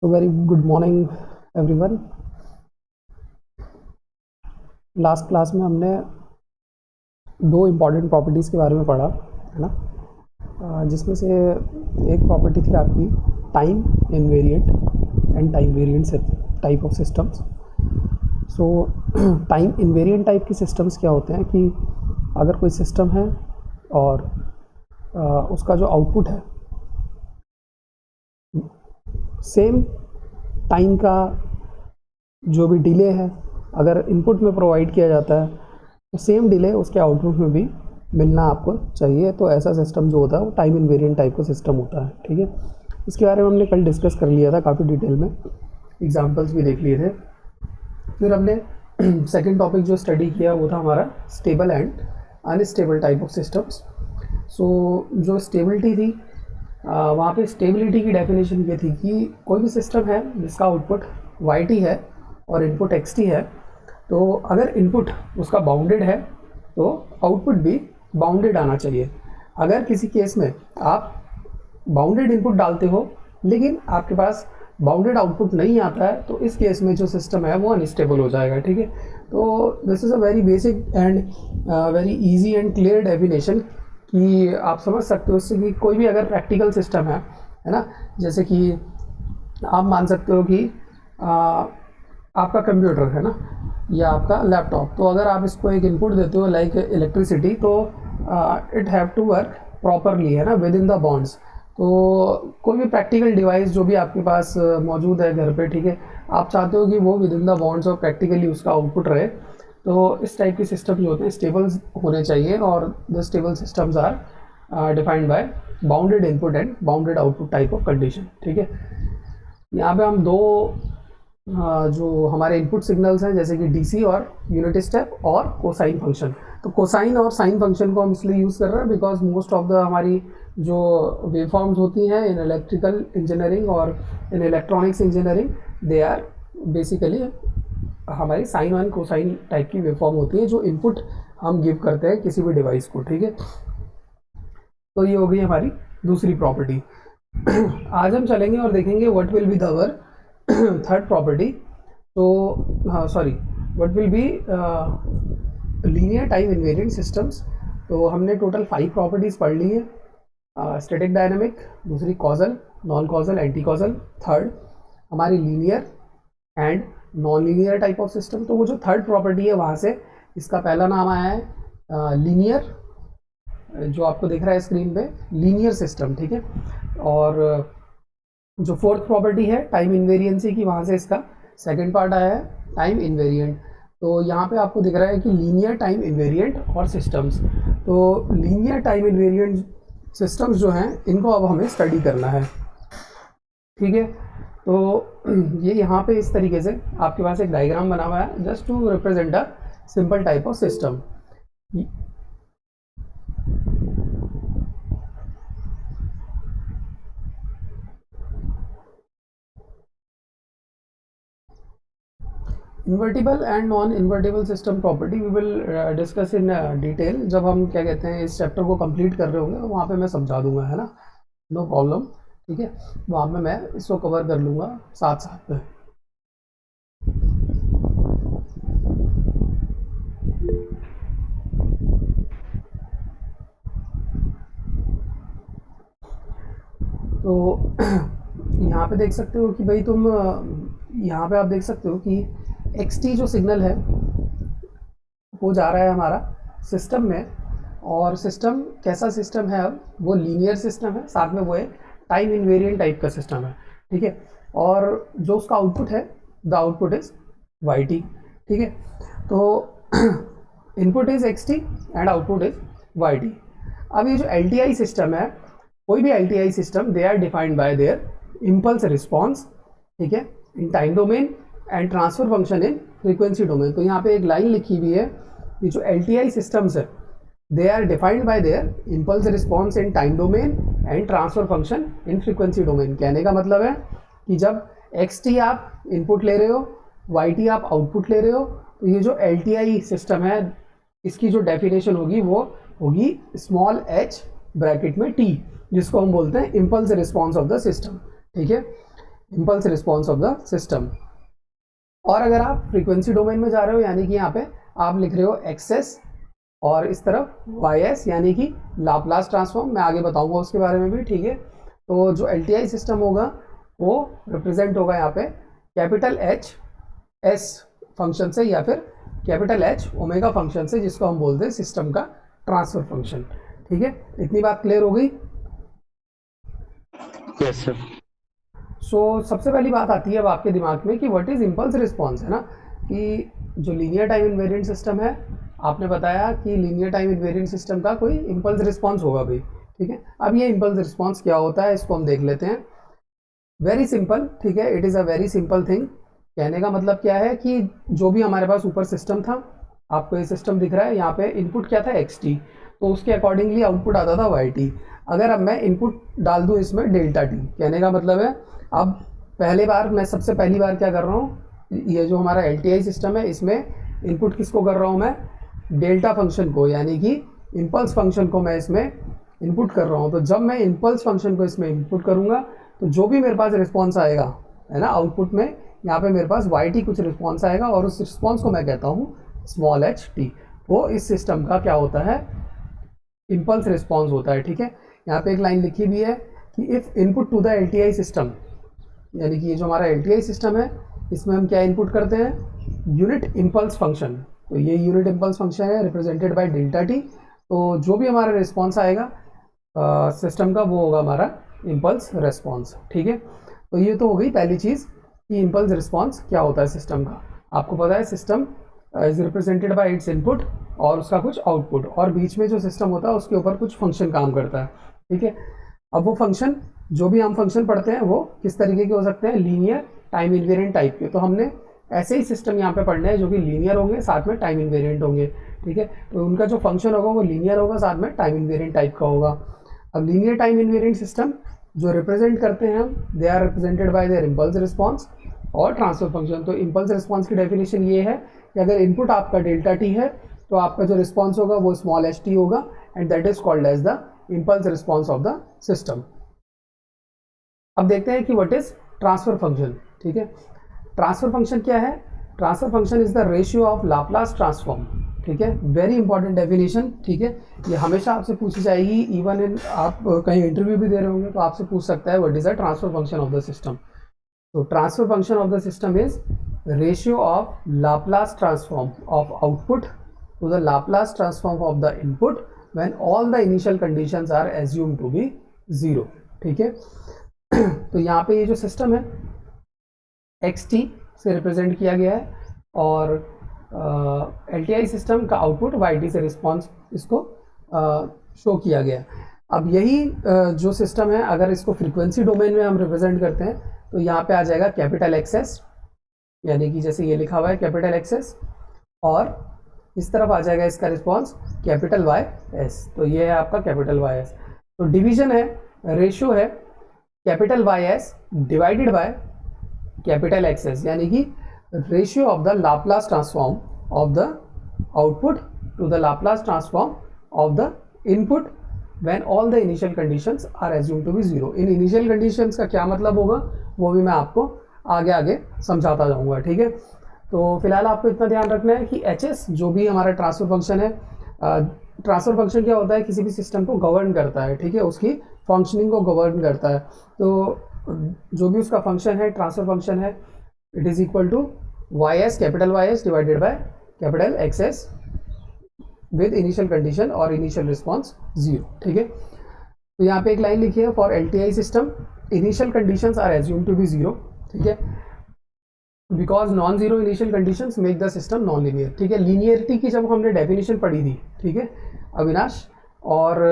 So very good morning everyone. Last class में हमने दो इम्पॉर्टेंट प्रॉपर्टीज़ के बारे में पढ़ा है ना, जिसमें से एक प्रॉपर्टी थी आपकी time invariant and time variant type of systems. So time invariant type के सिस्टम्स क्या होते हैं कि अगर कोई सिस्टम है और उसका जो आउटपुट है सेम टाइम का जो भी डिले है अगर इनपुट में प्रोवाइड किया जाता है तो सेम डिले उसके आउटपुट में भी मिलना आपको चाहिए. तो ऐसा सिस्टम जो होता है वो टाइम इनवेरिएंट टाइप का सिस्टम होता है. ठीक है, इसके बारे में हमने कल डिस्कस कर लिया था काफ़ी डिटेल में, एग्जांपल्स भी देख लिए थे. फिर हमने सेकंड टॉपिक जो स्टडी किया वो था हमारा stable and unstable type of systems. So जो स्टेबिलिटी थी वहाँ पे स्टेबिलिटी की डेफिनेशन ये थी कि कोई भी सिस्टम है जिसका आउटपुट y है और इनपुट xt है, तो अगर इनपुट उसका बाउंडेड है तो आउटपुट भी बाउंडेड आना चाहिए. अगर किसी केस में आप बाउंडेड इनपुट डालते हो लेकिन आपके पास बाउंडेड आउटपुट नहीं आता है तो इस केस में जो सिस्टम है वो अनस्टेबल हो जाएगा. ठीक है, तो this is a very basic and very easy and clear definition कि आप समझ सकते हो इससे कि कोई भी अगर प्रैक्टिकल सिस्टम है ना, जैसे कि आप मान सकते हो कि आपका कंप्यूटर है ना या आपका लैपटॉप, तो अगर आप इसको एक इनपुट देते हो लाइक इलेक्ट्रिसिटी, तो it have to work properly है ना विद इन द बॉन्ड्स. तो कोई भी प्रैक्टिकल डिवाइस जो भी आपके पास मौजूद है घर पे, ठीक है, आप चाहते हो कि वो विद इन द बॉन्ड्स और प्रैक्टिकली उसका आउटपुट रहे. तो इस टाइप के सिस्टम जो होते हैं स्टेबल होने चाहिए और the stable systems are defined by bounded input and bounded output type of condition. ठीक है, यहाँ पे हम दो जो हमारे इनपुट सिग्नल्स हैं जैसे कि डीसी और यूनिट स्टेप और कोसाइन फंक्शन. तो कोसाइन और साइन फंक्शन को हम इसलिए यूज़ कर रहे हैं बिकॉज मोस्ट ऑफ द हमारी जो वेवफॉर्म्स होती हैं इन इलेक्ट्रिकल इंजीनियरिंग और in electronics engineering they are basically हमारी साइन एंड कोसाइन टाइप की वेवफॉर्म होती है जो इनपुट हम गिव करते हैं किसी भी डिवाइस को. ठीक है, तो ये हो गई हमारी दूसरी प्रॉपर्टी. आज हम चलेंगे और देखेंगे what will be our third property. तो sorry, what will be linear time invariant systems. तो हमने टोटल 5 प्रॉपर्टीज़ पढ़ ली है. स्टैटिक डायनामिक, दूसरी causal, non causal, anti causal, third हमारी linear and non linear type of system. तो वो जो थर्ड प्रॉपर्टी है वहाँ से इसका पहला नाम आया है लीनियर, जो आपको दिख रहा है स्क्रीन पे, लीनियर सिस्टम. ठीक है, और जो फोर्थ प्रॉपर्टी है टाइम इनवेरिएंसी की, वहाँ से इसका सेकंड पार्ट आया है टाइम इनवेरिएंट. तो यहाँ पे आपको दिख रहा है कि लीनियर टाइम इनवेरिएंट और सिस्टम्स. तो लीनियर टाइम इनवेरिएंट सिस्टम्स जो हैं इनको अब हमें स्टडी करना है. ठीक है, तो ये यहाँ पे इस तरीके से आपके पास एक डायग्राम बना हुआ है just to represent a simple type of system. Invertible and non invertible system property we will discuss in detail जब हम क्या कहते हैं इस चैप्टर को कंप्लीट कर रहे होंगे, वहाँ पे मैं समझा दूंगा, है ना, नो प्रॉब्लम. ठीक है, वहाँ पे मैं इसको कवर कर लूँगा साथ साथ में. तो यहाँ पे देख सकते हो कि भाई तुम यहाँ पे आप देख सकते हो कि xt जो सिग्नल है वो जा रहा है हमारा सिस्टम में, और सिस्टम कैसा सिस्टम है, अब वो लीनियर सिस्टम है, साथ में वो एक टाइम इनवेरिएंट टाइप का सिस्टम है. ठीक है, और जो उसका आउटपुट है द आउटपुट इज yt. ठीक है, तो input is xt and output is yt. अब ये जो LTI सिस्टम है, कोई भी LTI system they are defined by their impulse response, ठीक है, in time domain and transfer function in frequency domain. तो यहाँ पे एक लाइन लिखी हुई है कि जो LTI सिस्टम्स है they are defined by their impulse response in time domain and transfer function in frequency domain. कहने का मतलब है कि जब xt आप इनपुट ले रहे हो, yt आप आउटपुट ले रहे हो, तो ये जो LTI सिस्टम है इसकी जो डेफिनेशन होगी वो होगी स्मॉल h ब्रैकेट में t, जिसको हम बोलते हैं impulse response of the system. ठीक है, impulse response of the system. और अगर आप फ्रीक्वेंसी डोमेन में जा रहे हो, यानी कि यहाँ पे आप लिख रहे हो एक्सेस और इस तरफ वाई एस, यानी कि लाप्लास ट्रांसफॉर्म, मैं आगे बताऊंगा उसके बारे में भी, ठीक है। तो जो एल सिस्टम होगा वो रिप्रेजेंट होगा यहाँ पे कैपिटल एच एस फंक्शन से या फिर कैपिटल एच ओमेगा फंक्शन से, जिसको हम बोलते हैं सिस्टम का ट्रांसफर फंक्शन, ठीक है। इतनी बात क्लियर हो गई? Yes sir. सो सबसे पहली बात आती है अब आपके दिमाग में कि व्हाट इज़ इम्पल्स रिस्पॉन्स, है ना, कि जो लीनियर टाइम इन्वेरिएंट सिस्टम है, आपने बताया कि लीनियर टाइम इन्वेरिएंट सिस्टम का कोई इम्पल्स रिस्पॉन्स होगा भाई, ठीक है। अब ये इम्पल्स रिस्पॉन्स क्या होता है इसको हम देख लेते हैं। वेरी सिंपल, ठीक है, it is a very simple thing. कहने का मतलब क्या है कि जो भी हमारे पास ऊपर सिस्टम था, आपको ये सिस्टम दिख रहा है, यहाँ पे इनपुट क्या था एक्स टी, तो उसके अकॉर्डिंगली आउटपुट आता था वाई टी। अगर अब मैं इनपुट डाल दूँ इसमें डेल्टा टी, कहने का मतलब है अब पहले बार मैं सबसे पहली बार क्या कर रहा हूँ, ये जो हमारा एल सिस्टम है इसमें इनपुट किसको कर रहा हूँ मैं, डेल्टा फंक्शन को, यानी कि इम्पल्स फंक्शन को मैं इसमें इनपुट कर रहा हूँ। तो जब मैं इम्पल्स फंक्शन को इसमें इनपुट करूँगा तो जो भी मेरे पास रिस्पॉन्स आएगा, है ना, आउटपुट में यहाँ पे मेरे पास वाई टी कुछ रिस्पॉन्स आएगा और उस रिस्पॉन्स को मैं कहता हूँ स्मॉल एच टी। वो इस सिस्टम का क्या होता है, इम्पल्स रिस्पॉन्स होता है, ठीक है। यहाँ पे एक लाइन लिखी भी है कि if input to the L system, यानी कि ये जो हमारा एल सिस्टम है इसमें हम क्या इनपुट करते हैं, यूनिट इम्पल्स फंक्शन। तो ये यूनिट इम्पल्स फंक्शन है रिप्रेजेंटेड बाय डेल्टा टी। तो जो भी हमारा रिस्पॉन्स आएगा सिस्टम का वो होगा हमारा इम्पल्स रिस्पॉन्स, ठीक है। तो ये तो हो गई पहली चीज़ कि इम्पल्स रिस्पॉन्स क्या होता है सिस्टम का। आपको पता है system is represented by it's input और उसका कुछ आउटपुट, और बीच में जो सिस्टम होता है उसके ऊपर कुछ फंक्शन काम करता है, ठीक है। अब वो फंक्शन, जो भी हम फंक्शन पढ़ते हैं वो किस तरीके के हो सकते हैं, लीनियर टाइम इन्वेरिएंट टाइप के। तो हमने ऐसे ही सिस्टम यहाँ पे पढ़ने हैं जो कि लीनियर होंगे साथ में टाइम इन्वेरिएंट होंगे, ठीक है। तो उनका जो फंक्शन होगा वो लीनियर होगा साथ में टाइम इन्वेरिएंट टाइप का होगा। अब लीनियर टाइम इन्वेरिएंट सिस्टम जो रिप्रेजेंट करते हैं हम, they are represented by their impulse response और ट्रांसफर फंक्शन। तो इम्पल्स रिस्पॉन्स की डेफिनेशन ये है कि अगर इनपुट आपका डेल्टा टी है तो आपका जो रिस्पॉन्स होगा वो स्मॉल एच टी होगा, and that is called as the impulse response of the system. अब देखते हैं कि व्हाट इज ट्रांसफर फंक्शन, ठीक है। ट्रांसफर फंक्शन क्या है, transfer function is the ratio of Laplace transform, ठीक है। वेरी इंपॉर्टेंट डेफिनेशन, ठीक है। ये हमेशा आपसे पूछी जाएगी, इवन इन आप कहीं इंटरव्यू भी दे रहे होंगे तो आपसे पूछ सकता है what is the transfer function of the system. तो transfer function of the system is ratio of Laplace transform of output to the Laplace transform of the input when all the initial conditions are assumed to be zero, ठीक है। तो यहाँ पे ये जो system है x T से represent किया गया है और एल सिस्टम का आउटपुट वाई टी से रिस्पॉन्स इसको शो किया गया है। अब यही जो सिस्टम है अगर इसको फ्रीक्वेंसी डोमेन में हम रिप्रेजेंट करते हैं तो यहाँ पे आ जाएगा कैपिटल एक्सेस, यानी कि जैसे ये लिखा हुआ है कैपिटल एक्सेस, और इस तरफ आ जाएगा इसका रिस्पॉन्स कैपिटल वाई एस। तो ये है आपका कैपिटल वाई एस। तो डिवीजन है, रेशियो है capital Y S divided by capital X S, यानी कि ratio of the Laplace transform of the output to the Laplace transform of the input when all the initial conditions are assumed to be zero. इन initial conditions का क्या मतलब होगा वो भी मैं आपको आगे आगे समझाता जाऊंगा, ठीक है। तो फिलहाल आपको इतना ध्यान रखना है कि एच एस जो भी हमारा ट्रांसफर फंक्शन है, ट्रांसफर फंक्शन क्या होता है, किसी भी सिस्टम को गवर्न करता है, ठीक है, उसकी फंक्शनिंग को गवर्न करता है। तो जो भी उसका फंक्शन है, ट्रांसफर फंक्शन है, it is equal to y s capital Y S divided by capital X S with initial condition और इनिशियल रिस्पॉन्स जीरो, ठीक है। तो यहाँ पे एक लाइन लिखी है, for L T I system initial conditions are assumed to be zero, ठीक है, because non zero initial conditions make the system non linear, ठीक है। लीनियरिटी की जब हमने डेफिनेशन पढ़ी थी, ठीक है, अविनाश और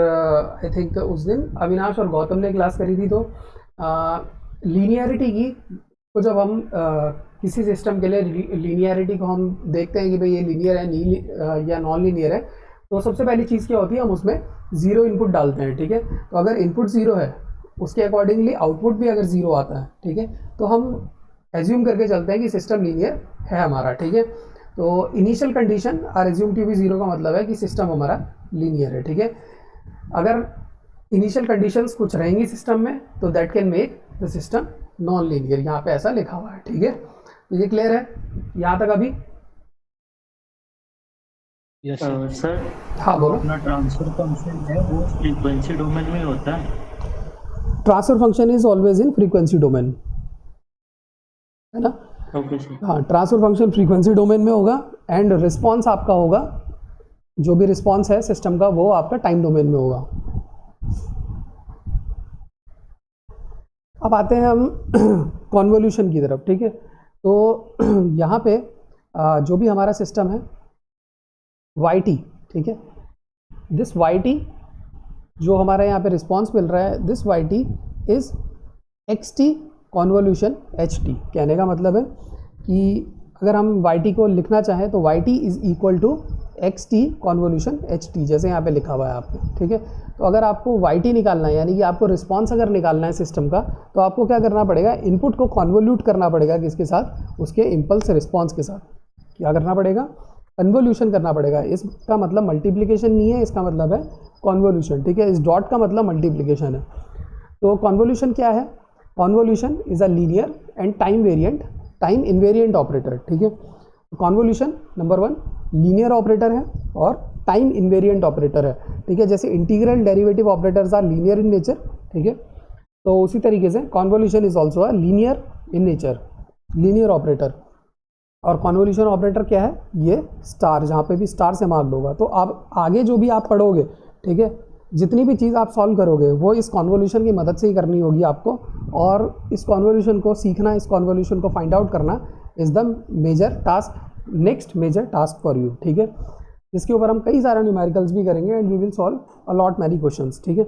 आई थिंक उस दिन अविनाश और गौतम ने क्लास करी थी, तो लीनियरिटी की तो जब हम किसी सिस्टम के लिए लीनियरिटी को हम देखते हैं कि भाई ये लीनियर है या नॉन लीनियर है, तो सबसे पहली चीज़ क्या होती है, हम उसमें ज़ीरो इनपुट डालते हैं, ठीक है। तो अगर इनपुट ज़ीरो है उसके अकॉर्डिंगली आउटपुट भी अगर ज़ीरो आता है, ठीक है, तो हम एज्यूम करके चलते हैं कि सिस्टम लीनियर है हमारा, ठीक है। तो initial condition are assume to be zero का मतलब है कि सिस्टम हमारा लीनियर है, ठीक है। अगर इनिशियल कंडीशंस कुछ रहेंगी सिस्टम में तो that can make the system non linear, यहाँ पे ऐसा लिखा हुआ है, ठीक है। तो ये क्लियर है यहाँ तक अभी? यस सर हाँ जो बोलो। अपना ट्रांसफर फंक्शन है वो फ्रीक्वेंसी डोमेन में होता है। Transfer function is always in frequency domain, है ना? Okay sir. हाँ, ट्रांसफर फंक्शन फ्रीक्वेंसी डोमेन में होगा एंड रिस्पॉन्स आपका होगा, जो भी रिस्पॉन्स है सिस्टम का वो आपका टाइम डोमेन में होगा। अब आते हैं हम कॉन्वोल्यूशन की तरफ, ठीक है। तो यहाँ पे जो भी हमारा सिस्टम है वाई टी, ठीक है, दिस वाई टी जो हमारे यहाँ पे रिस्पॉन्स मिल रहा है, this y t is x t convolution h t. कहने का मतलब है कि अगर हम वाई टी को लिखना चाहें तो y t is equal to x t convolution h t, जैसे यहाँ पे लिखा हुआ है आपने, ठीक है। तो अगर आपको वाई टी निकालना है, यानी कि आपको रिस्पॉन्स अगर निकालना है सिस्टम का, तो आपको क्या करना पड़ेगा, इनपुट को कॉन्वोल्यूट करना पड़ेगा किसके साथ, उसके इम्पल्स रिस्पॉन्स के साथ। क्या करना पड़ेगा, कन्वोल्यूशन करना पड़ेगा। इसका मतलब मल्टीप्लिकेशन नहीं है, इसका मतलब है कॉन्वोल्यूशन, ठीक है। इस डॉट का मतलब मल्टीप्लिकेशन है। तो कॉन्वोल्यूशन क्या है, convolution is a linear and time variant, time invariant operator, ठीक है। कॉन्वोल्यूशन नंबर 1 लीनियर ऑपरेटर है और टाइम इनवेरिएंट ऑपरेटर है, ठीक है। जैसे integral derivative operators are linear in nature, ठीक है, तो उसी तरीके से convolution is also a linear in nature, linear operator. और कॉन्वोल्यूशन ऑपरेटर क्या है, ये स्टार, जहाँ पे भी स्टार से मार्क्ड होगा। तो आप आगे जो भी आप पढ़ोगे, ठीक है, जितनी भी चीज़ आप सॉल्व करोगे वो इस कॉन्वोल्यूशन की मदद से ही करनी होगी आपको। और इस कॉन्वोल्यूशन को सीखना, इस कॉन्वोल्यूशन को फाइंड आउट करना is the major task, next major task for you, ठीक है। इसके ऊपर हम कई सारे न्यूमेरिकल्स भी करेंगे and we will solve a lot many questions, ठीक है।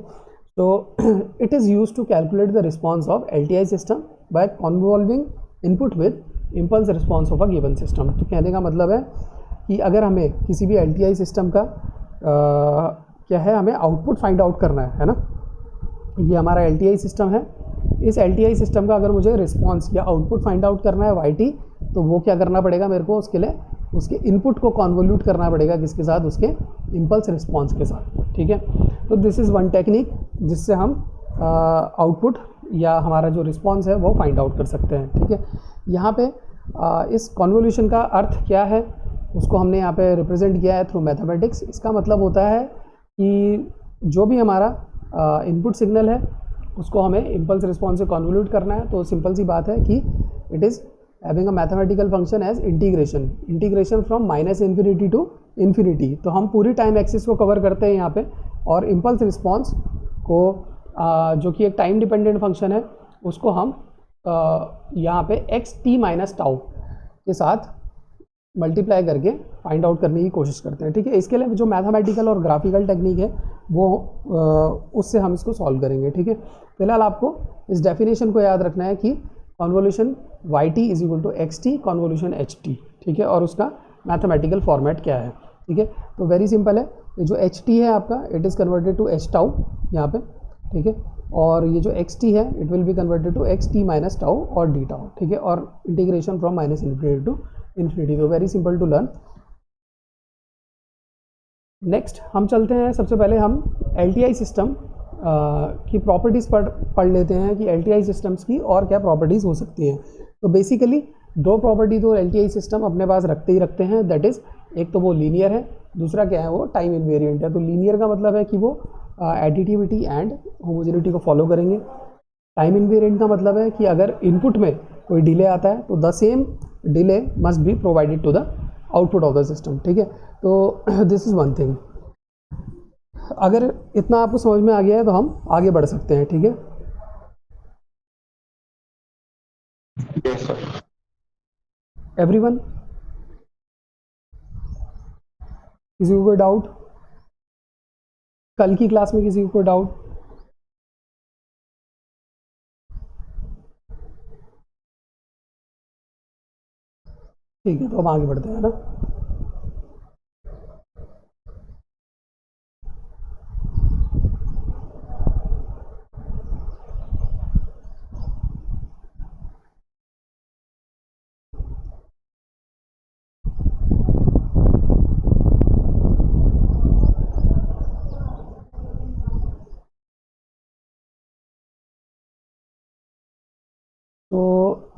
तो it is use to calculate the response of LTI system by convolving input with impulse response of a given system. तो कहने का मतलब है कि अगर हमें किसी भी LTI सिस्टम का क्या है, हमें आउटपुट फाइंड आउट करना है ना। ये हमारा LTI सिस्टम है, इस LTI सिस्टम का अगर मुझे रिस्पॉन्स या आउटपुट फाइंड आउट करना है YT, तो वो क्या करना पड़ेगा मेरे को, उसके लिए उसके इनपुट को कॉन्वोल्यूट करना पड़ेगा किसके साथ, उसके इम्पल्स रिस्पॉन्स के साथ, ठीक है। तो दिस इज़ वन टेक्निक जिससे हम आउटपुट या हमारा जो रिस्पॉन्स है वो फाइंड आउट कर सकते हैं, ठीक है। यहाँ पे इस कॉन्वोल्यूशन का अर्थ क्या है उसको हमने यहाँ पे रिप्रेजेंट किया है थ्रू मैथमेटिक्स। इसका मतलब होता है कि जो भी हमारा इनपुट सिग्नल है उसको हमें इम्पल्स रिस्पॉन्स से कॉन्वोल्यूट करना है। तो सिंपल सी बात है कि it is having a mathematical function as integration from -infinity to infinity. तो हम पूरी टाइम एक्सिस को कवर करते हैं यहाँ पे, और इम्पल्स रिस्पॉन्स को जो कि एक टाइम डिपेंडेंट फंक्शन है उसको हम यहाँ पे xt माइनस टाउ के साथ मल्टीप्लाई करके फाइंड आउट करने की कोशिश करते हैं, ठीक है। इसके लिए जो मैथमेटिकल और ग्राफिकल टेक्निक है वो उससे हम इसको सॉल्व करेंगे, ठीक है। फिलहाल आपको इस डेफिनेशन को याद रखना है कि convolution YT is equal to XT convolution HT, ठीक है, और उसका मैथमेटिकल फॉर्मेट क्या है, ठीक है। तो वेरी सिंपल है, ये जो HT है आपका it is converted to H tau यहाँ पे, ठीक है, और ये जो XT है it will be converted to XT minus tau और D टाउ, ठीक है, और integration from -infinity to infinity. तो very simple to learn. Next हम चलते हैं, सबसे पहले हम LTI सिस्टम की प्रॉपर्टीज़ पढ़ लेते हैं कि LTI सिस्टम्स की और क्या प्रॉपर्टीज़ हो सकती हैं। तो बेसिकली दो प्रॉपर्टी तो LTI सिस्टम अपने पास रखते ही रखते हैं, दैट इज़ एक तो वो लीनियर है, दूसरा क्या है वो टाइम इनवेरिएंट है। तो लीनियर का मतलब है कि वो एडिटिविटी एंड होमोजेनिटी को फॉलो करेंगे। टाइम इनवेरिएंट का मतलब है कि अगर इनपुट में कोई डिले आता है तो the same delay must be provided to the output of the system, ठीक है। तो दिस इज़ वन थिंग। अगर इतना आपको समझ में आ गया है तो हम आगे बढ़ सकते हैं, ठीक है। Yes sir. एवरीवन, किसी को कोई डाउट, कल की क्लास में किसी को कोई डाउट? ठीक है, तो हम आगे बढ़ते हैं ना।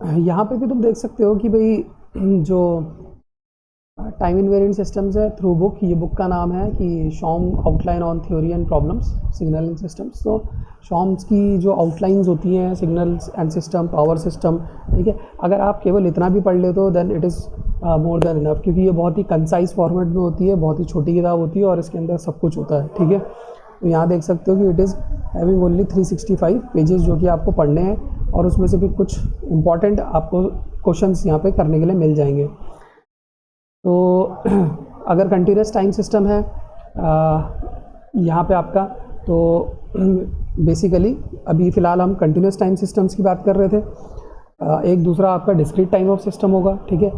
यहाँ पे भी तुम देख सकते हो कि भाई जो टाइम इनवेरिएंट सिस्टम्स है थ्रू बुक, ये बुक का नाम है कि Schaum outline on theory and problems signaling systems. तो शॉम्स की जो आउटलाइंस होती हैं signals and system, power system, ठीक है, अगर आप केवल इतना भी पढ़ ले तो then it is more than enough, क्योंकि ये बहुत ही कंसाइज फॉर्मेट में होती है, बहुत ही छोटी किताब होती है और इसके अंदर सब कुछ होता है, ठीक है। तो यहाँ देख सकते हो कि it is having only 365 pages जो कि आपको पढ़ने हैं और उसमें से भी कुछ इम्पॉर्टेंट आपको क्वेश्चंस यहाँ पे करने के लिए मिल जाएंगे। तो अगर कंटिन्यूस टाइम सिस्टम है यहाँ पे आपका, तो बेसिकली अभी फ़िलहाल हम कंटिन्यूस टाइम सिस्टम्स की बात कर रहे थे। एक दूसरा आपका डिस्क्रीट टाइम ऑफ सिस्टम होगा, ठीक है।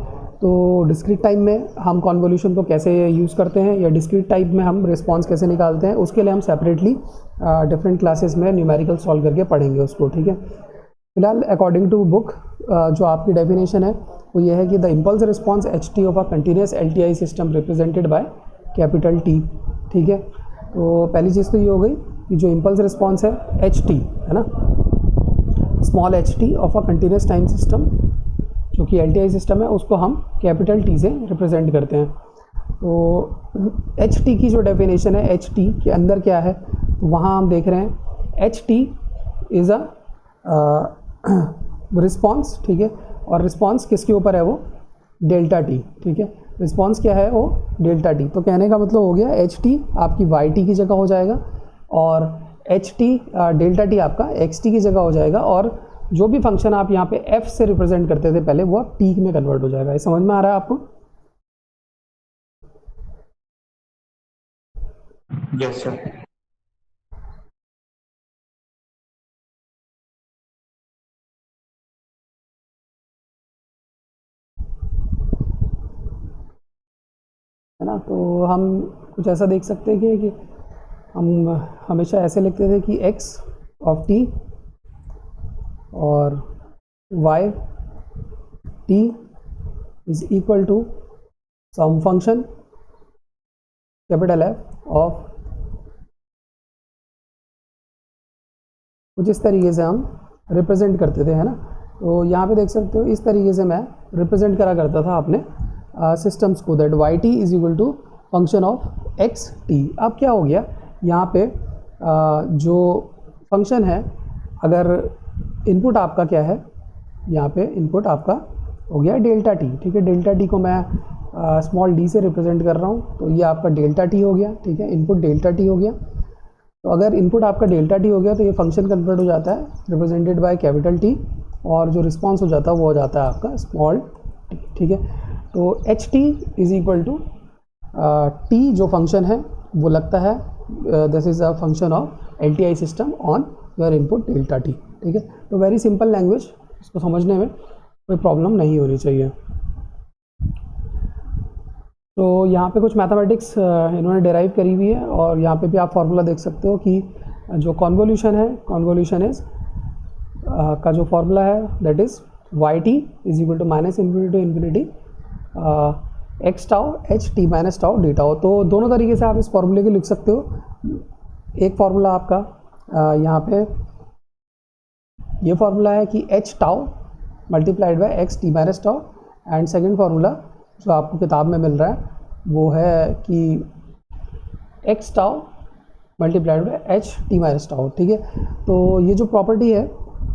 तो डिस्क्रीट टाइम में हम कॉन्वोल्यूशन को कैसे यूज़ करते हैं या डिस्क्रीट टाइम में हम रिस्पॉन्स कैसे निकालते हैं, उसके लिए हम सेपरेटली डिफरेंट क्लासेस में न्यूमेरिकल सॉल्व करके पढ़ेंगे उसको, ठीक है। फिलहाल अकॉर्डिंग टू बुक जो आपकी डेफिनेशन है वो ये है कि the impulse response H T of a continuous L T I system represented by capital T, ठीक है। तो पहली चीज़ तो ये हो गई कि जो इम्पल्स रिस्पॉन्स है एच टी है ना, small h T of a continuous time system जो कि एल टी आई सिस्टम है उसको हम कैपिटल टी से रिप्रेजेंट करते हैं। तो एच टी की जो डेफिनेशन है एच टी के अंदर क्या है, तो वहाँ हम देख रहे हैं H T is a response, ठीक है। और रिस्पॉन्स किसके ऊपर है, वो डेल्टा टी, ठीक है। रिस्पॉन्स क्या है, वो डेल्टा टी। तो कहने का मतलब हो गया एच टी आपकी वाई टी की जगह हो जाएगा और एच टी डेल्टा टी आपका एक्स टी की जगह हो जाएगा, और जो भी फंक्शन आप यहाँ पे एफ से रिप्रेजेंट करते थे पहले वो अब टी में कन्वर्ट हो जाएगा। ये समझ में आ रहा है आपको? Yes sir. है ना। तो हम कुछ ऐसा देख सकते हैं कि हम हमेशा ऐसे लिखते थे कि x ऑफ t और y t is equal to some function capital F of, कुछ इस तरीके से हम रिप्रेजेंट करते थे, है ना। तो यहाँ पे देख सकते हो इस तरीके से मैं रिप्रेजेंट करा करता था अपने सिस्टम्स को, that y t is equal to function of x t. अब क्या हो गया यहाँ पे जो फंक्शन है, अगर इनपुट आपका क्या है, यहाँ पे इनपुट आपका हो गया डेल्टा टी, ठीक है। डेल्टा टी को मैं स्मॉल डी से रिप्रेजेंट कर रहा हूँ, तो ये आपका डेल्टा टी हो गया, ठीक है। इनपुट डेल्टा टी हो गया। तो अगर इनपुट आपका डेल्टा टी हो गया तो ये फंक्शन कन्वर्ट हो जाता है रिप्रेजेंटेड बाय कैपिटल टी, और जो रिस्पॉन्स हो जाता है वो हो जाता है आपका स्मॉल टी, ठीक है। तो h T is equal to t जो फंक्शन है वो लगता है this is a function of L T I system on your input delta t, ठीक है। तो वेरी सिंपल लैंग्वेज, इसको समझने में कोई प्रॉब्लम नहीं होनी चाहिए। तो यहाँ पे कुछ मैथमेटिक्स इन्होंने डेराइव करी हुई है, और यहाँ पे भी आप फार्मूला देख सकते हो कि जो कॉन्वोल्यूशन है, कॉन्वोल्यूशन इज का जो फार्मूला है that is y t is equal to minus infinity to infinity x tau h t minus tau d tau. तो दोनों तरीके से आप इस फार्मूले को लिख सकते हो। एक फार्मूला आपका यहाँ पे ये फार्मूला है कि H tau multiplied by x T minus tau, and second formula जो आपको किताब में मिल रहा है वो है कि x tau multiplied by H t minus tau, ठीक है। तो ये जो प्रॉपर्टी है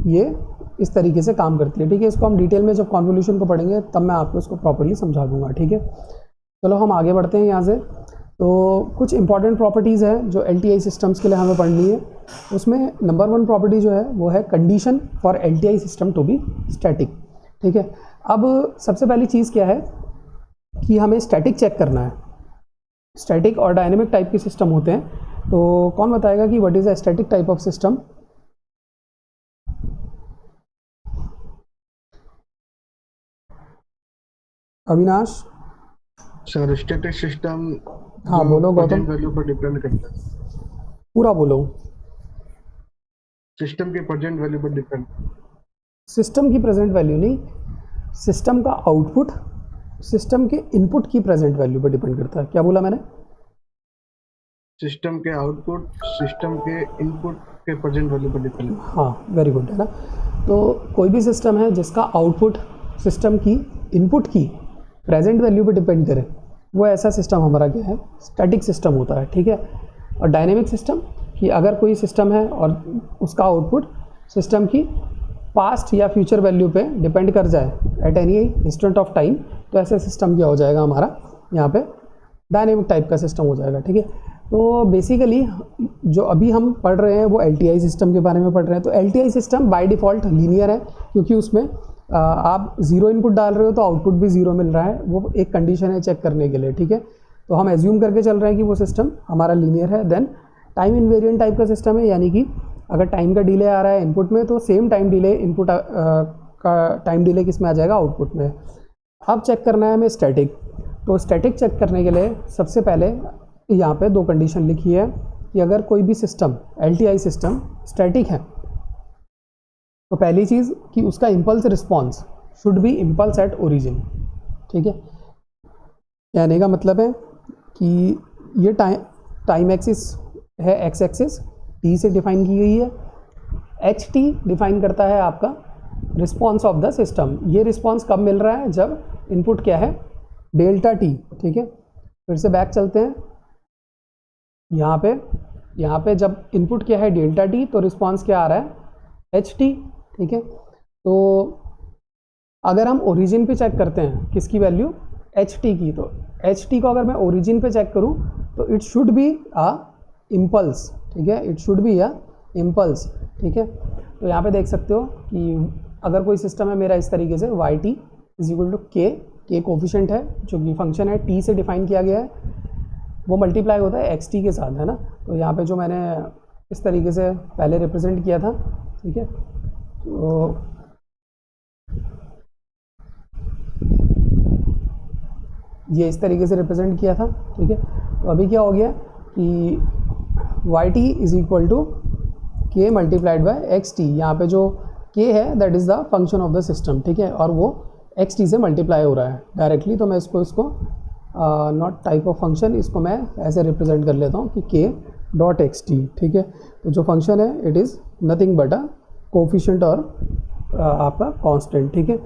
ये इस तरीके से काम करती है, ठीक है। इसको हम डिटेल में जब कॉन्वोल्यूशन को पढ़ेंगे तब मैं आपको इसको प्रॉपर्ली समझा दूंगा, ठीक है। चलो हम आगे बढ़ते हैं यहाँ से। तो कुछ इंपॉर्टेंट प्रॉपर्टीज़ हैं जो एल टी आई सिस्टम्स के लिए हमें पढ़नी है। उसमें नंबर 1 प्रॉपर्टी जो है वो है condition for L T I system to be static, ठीक है। अब सबसे पहली चीज़ क्या है कि हमें स्टैटिक चेक करना है। स्टैटिक और डायनेमिक टाइप के सिस्टम होते हैं, तो कौन बताएगा कि what is a static type of system? Avinash? Sir static system हाँ बोलो गौतम, प्रेजेंट वैल्यू पर डिपेंड करता है। पूरा बोलो। सिस्टम के प्रेजेंट वैल्यू पर डिपेंड। सिस्टम की प्रेजेंट वैल्यू नहीं, सिस्टम का आउटपुट सिस्टम के इनपुट की प्रेजेंट वैल्यू पर डिपेंड करता है। क्या बोला मैंने? सिस्टम के आउटपुट सिस्टम के इनपुट के प्रेजेंट वैल्यू पर डिपेंड। हाँ वेरी गुड, है ना। तो कोई भी सिस्टम है जिसका आउटपुट सिस्टम की इनपुट की प्रेजेंट वैल्यू पे डिपेंड करे, वो ऐसा सिस्टम हमारा क्या है, स्टैटिक सिस्टम होता है, ठीक है। और डायनेमिक सिस्टम कि अगर कोई सिस्टम है और उसका आउटपुट सिस्टम की पास्ट या फ्यूचर वैल्यू पे डिपेंड कर जाए at any instant of time, तो ऐसा सिस्टम क्या हो जाएगा हमारा, यहाँ पे डायनेमिक टाइप का सिस्टम हो जाएगा, ठीक है। तो बेसिकली जो अभी हम पढ़ रहे हैं वो LTI सिस्टम के बारे में पढ़ रहे हैं। तो LTI system by default linear है, क्योंकि उसमें आप ज़ीरो इनपुट डाल रहे हो तो आउटपुट भी ज़ीरो मिल रहा है, वो एक कंडीशन है चेक करने के लिए, ठीक है। तो हम एज्यूम करके चल रहे हैं कि वो सिस्टम हमारा लीनियर है। देन टाइम इनवेरिएंट टाइप का सिस्टम है, यानी कि अगर टाइम का डिले आ रहा है इनपुट में तो सेम टाइम डिले इनपुट का टाइम डिले किस में आ जाएगा, आउटपुट में। अब चेक करना है हमें स्टैटिक। तो स्टैटिक चेक करने के लिए सबसे पहले यहाँ पे दो कंडीशन लिखी है कि अगर कोई भी सिस्टम LTI सिस्टम स्टैटिक है तो पहली चीज़ कि उसका impulse response should be impulse at origin, ठीक है। कहने का मतलब है कि ये टाइम एक्सिस है, एक्स एक्सिस t से डिफाइन की गई है, ht डिफाइन करता है आपका रिस्पॉन्स ऑफ द सिस्टम। ये रिस्पॉन्स कब मिल रहा है, जब इनपुट क्या है, डेल्टा t, ठीक है। फिर से बैक चलते हैं, यहाँ पे जब इनपुट क्या है डेल्टा t तो रिस्पॉन्स क्या आ रहा है, ht, ठीक है। तो अगर हम ओरिजिन पे चेक करते हैं किसकी वैल्यू, ht की, तो ht को अगर मैं ओरिजिन पे चेक करूँ तो it should be a impulse, ठीक है, it should be a impulse, ठीक है। तो यहाँ पे देख सकते हो कि अगर कोई सिस्टम है मेरा इस तरीके से yt इज इक्वल टू के कोफिशिएंट है जो कि फंक्शन है t से डिफाइन किया गया है, वो मल्टीप्लाई होता है xt के साथ, है ना। तो यहाँ पे जो मैंने इस तरीके से पहले रिप्रेजेंट किया था, ठीक है, तो ये इस तरीके से रिप्रेजेंट किया था, ठीक है। तो अभी क्या हो गया कि yt इज इक्वल टू के मल्टीप्लाइड बाय xt, यहाँ पे जो k है that is the function of the system, ठीक है, और वो xt से मल्टीप्लाई हो रहा है डायरेक्टली। तो मैं इसको नॉट टाइप ऑफ फंक्शन, इसको मैं ऐसे रिप्रेजेंट कर लेता हूँ कि k डॉट xt, ठीक है। तो जो फंक्शन है it is nothing but a coefficient और आपका कांस्टेंट, ठीक है।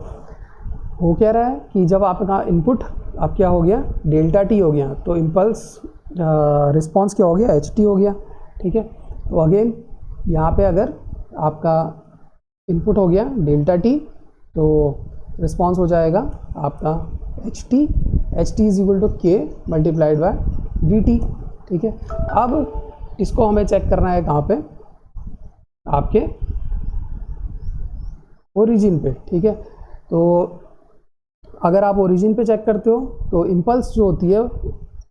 हो क्या रहा है कि जब आपका इनपुट अब क्या हो गया, डेल्टा t हो गया, तो इम्पल्स रिस्पॉन्स क्या हो गया, ht हो गया, ठीक है। तो अगेन यहाँ पे अगर आपका इनपुट हो गया डेल्टा t तो रिस्पॉन्स हो जाएगा आपका ht इज इक्वल टू के मल्टीप्लाइड बाय dt, ठीक है। अब इसको हमें चेक करना है कहाँ पे, आपके ओरिजिन पे, ठीक है। तो अगर आप ओरिजिन पे चेक करते हो तो इम्पल्स जो होती है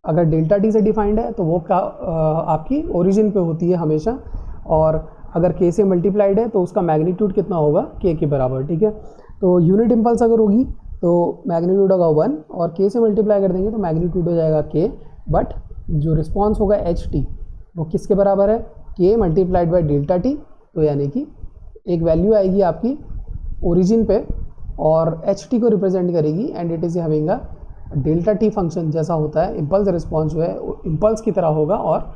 अगर डेल्टा t से डिफाइंड है तो वो आपकी ओरिजिन पे होती है हमेशा, और अगर k से मल्टीप्लाइड है तो उसका मैग्नीट्यूड कितना होगा, k के बराबर, ठीक है। तो यूनिट इम्पल्स अगर होगी तो मैग्नीट्यूड होगा 1, और k से मल्टीप्लाई कर देंगे तो मैग्नीट्यूड हो जाएगा k, बट जो रिस्पॉन्स होगा ht वो किसके बराबर है, k multiplied by delta t। तो यानी कि एक वैल्यू आएगी आपकी ओरिजिन पे और ht को रिप्रेजेंट करेगी, and it is having a delta t function जैसा होता है। इम्पल्स रिस्पॉन्स जो है इम्पल्स की तरह होगा, और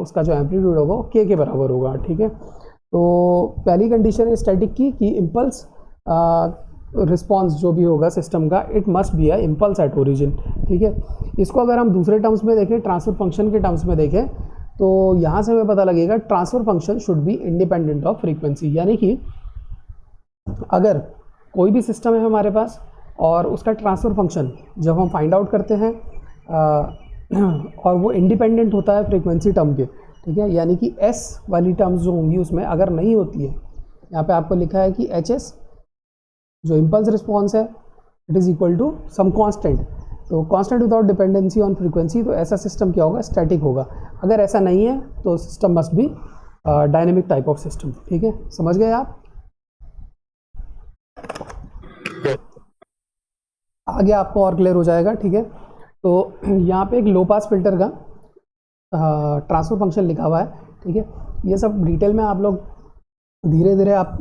उसका जो एम्पलीट्यूड होगा वो k के बराबर होगा, ठीक है। तो पहली कंडीशन है स्टैटिक की कि इम्पल्स रिस्पॉन्स जो भी होगा सिस्टम का, it must be a impulse at origin, ठीक है। इसको अगर हम दूसरे टर्म्स में देखें, ट्रांसफर फंक्शन के टर्म्स में देखें, तो यहाँ से हमें पता लगेगा transfer function should be independent of frequency. यानी कि अगर कोई भी सिस्टम है हमारे पास और उसका ट्रांसफ़र फंक्शन जब हम फाइंड आउट करते हैं और वो इंडिपेंडेंट होता है फ्रीक्वेंसी टर्म के, ठीक है, यानी कि s वाली टर्म्स जो होंगी उसमें अगर नहीं होती है, यहाँ पे आपको लिखा है कि hs जो इम्पल्स रिस्पॉन्स है it is equal to some constant, तो constant without dependency on frequency, तो ऐसा सिस्टम क्या होगा, स्टैटिक होगा। अगर ऐसा नहीं है तो system must be dynamic type of system, ठीक है। समझ गए आप? आगे आपको और क्लियर हो जाएगा, ठीक है। तो यहाँ पे एक लो पास फिल्टर का ट्रांसफर फंक्शन लिखा हुआ है, ठीक है। ये सब डिटेल में आप लोग धीरे धीरे आप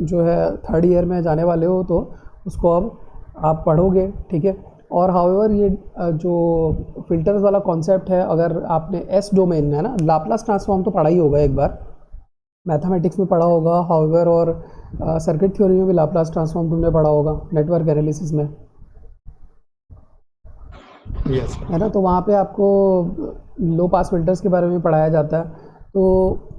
जो है थर्ड ईयर में जाने वाले हो तो उसको अब आप पढ़ोगे, ठीक है। और हाउएवर ये जो फिल्टर्स वाला कॉन्सेप्ट है, अगर आपने एस डोमेन है ना, लाप्लास ट्रांसफॉर्म तो पढ़ा ही होगा एक बार, मैथमेटिक्स में पढ़ा होगा हाउएवर, और सर्किट थ्योरी में भी लाप्लास ट्रांसफॉर्म तुमने पढ़ा होगा नेटवर्क एनालिसिस में, यस है ना। तो वहाँ पे आपको लो पास फिल्टर्स के बारे में पढ़ाया जाता है। तो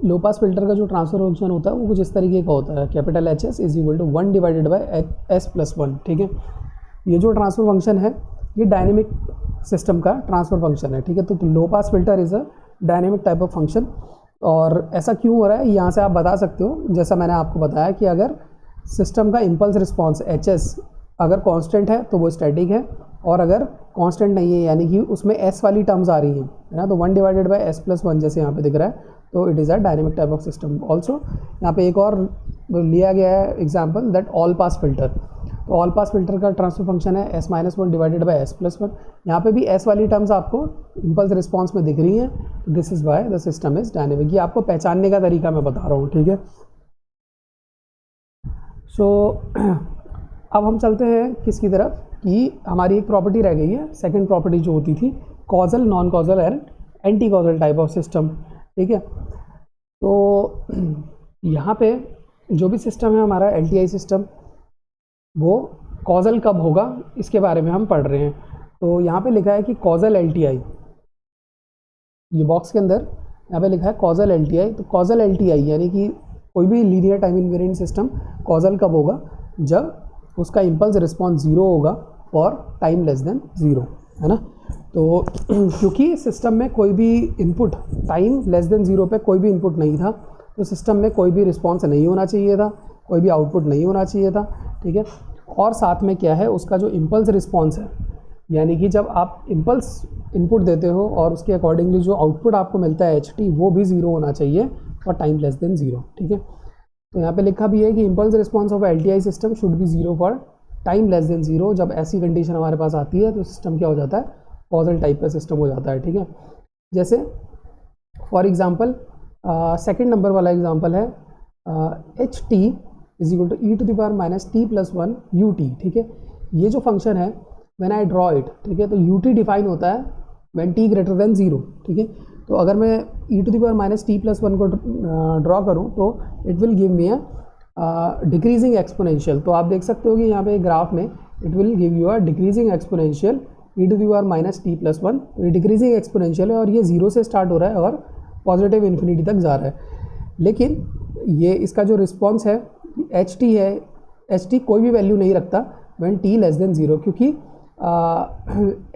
लो पास फिल्टर का जो ट्रांसफर फंक्शन होता है वो कुछ इस तरीके का होता है, capital H S is equal to 1 divided by S plus 1, ठीक है। ये जो ट्रांसफर फंक्शन है ये डायनेमिक सिस्टम का ट्रांसफर फंक्शन है, ठीक है। तो low pass filter is a dynamic type of function. और ऐसा क्यों हो रहा है यहाँ से आप बता सकते हो, जैसा मैंने आपको बताया कि अगर सिस्टम का इम्पल्स रिस्पॉन्स एच एस अगर कांस्टेंट है तो वो स्टैटिक है, और अगर कांस्टेंट नहीं है यानी कि उसमें एस वाली टर्म्स आ रही हैं, है ना, तो 1 डिवाइडेड बाई एस प्लस 1 जैसे यहाँ पे दिख रहा है, तो it is a dynamic type of system. Also यहाँ पे एक और लिया गया है example, that all pass filter. तो ऑल पास फिल्टर का ट्रांसफर फंक्शन है S minus 1 divided by S plus 1। यहाँ पे भी एस वाली टर्म्स आपको इम्पल्स रिस्पॉन्स में दिख रही हैं, this is why the system is dynamic. ये आपको पहचानने का तरीका मैं बता रहा हूँ, ठीक है। सो अब हम चलते हैं किसकी तरफ, कि हमारी एक प्रॉपर्टी रह गई है, सेकंड प्रॉपर्टी जो होती थी causal, non causal and anti causal type of system, ठीक है। तो यहाँ पे जो भी सिस्टम है हमारा एलटीआई सिस्टम, वो कॉजल कब होगा इसके बारे में हम पढ़ रहे हैं। तो यहाँ पे लिखा है कि कॉजल एलटीआई, ये बॉक्स के अंदर यहाँ पे लिखा है कॉजल एलटीआई। तो कॉजल एलटीआई यानी कि कोई भी linear time invariant system causal कब होगा, जब उसका इम्पल्स रिस्पॉन्स ज़ीरो होगा for time less than zero, है ना। तो क्योंकि सिस्टम में कोई भी input time less than zero पे कोई भी इनपुट नहीं था, तो सिस्टम में कोई भी रिस्पॉन्स नहीं होना चाहिए था, कोई भी आउटपुट नहीं होना चाहिए था, ठीक है। और साथ में क्या है, उसका जो इम्पल्स रिस्पॉन्स है, यानी कि जब आप इम्पल्स इनपुट देते हो और उसके अकॉर्डिंगली जो आउटपुट आपको मिलता है एच टी, वो भी ज़ीरो होना चाहिए for time less than zero, ठीक है। तो यहाँ पे लिखा भी है कि impulse response of LTI system should be zero for time less than zero. जब ऐसी कंडीशन हमारे पास आती है तो सिस्टम क्या हो जाता है, कॉजल टाइप का सिस्टम हो जाता है, ठीक है। जैसे फॉर एग्जांपल सेकंड नंबर वाला एग्जांपल है H T is equal to e to the power minus T plus 1 u t, ठीक है। ये जो फंक्शन है व्हेन आई ड्रॉ इट, ठीक है, तो यू टी डिफाइन होता है when T greater than zero, ठीक है। तो अगर मैं e to the power minus T plus 1 को ड्रॉ करूँ तो it will give me a decreasing exponential. तो आप देख सकते हो कि यहाँ पे ग्राफ में it will give you a decreasing exponential e to the power minus T plus 1। तो ये डिक्रीजिंग एक्सपोनेंशियल है और ये ज़ीरो से स्टार्ट हो रहा है और पॉजिटिव इन्फिनिटी तक जा रहा है। लेकिन ये इसका जो रिस्पॉन्स है एच टी है, एच टी कोई भी वैल्यू नहीं रखता when T less than zero, क्योंकि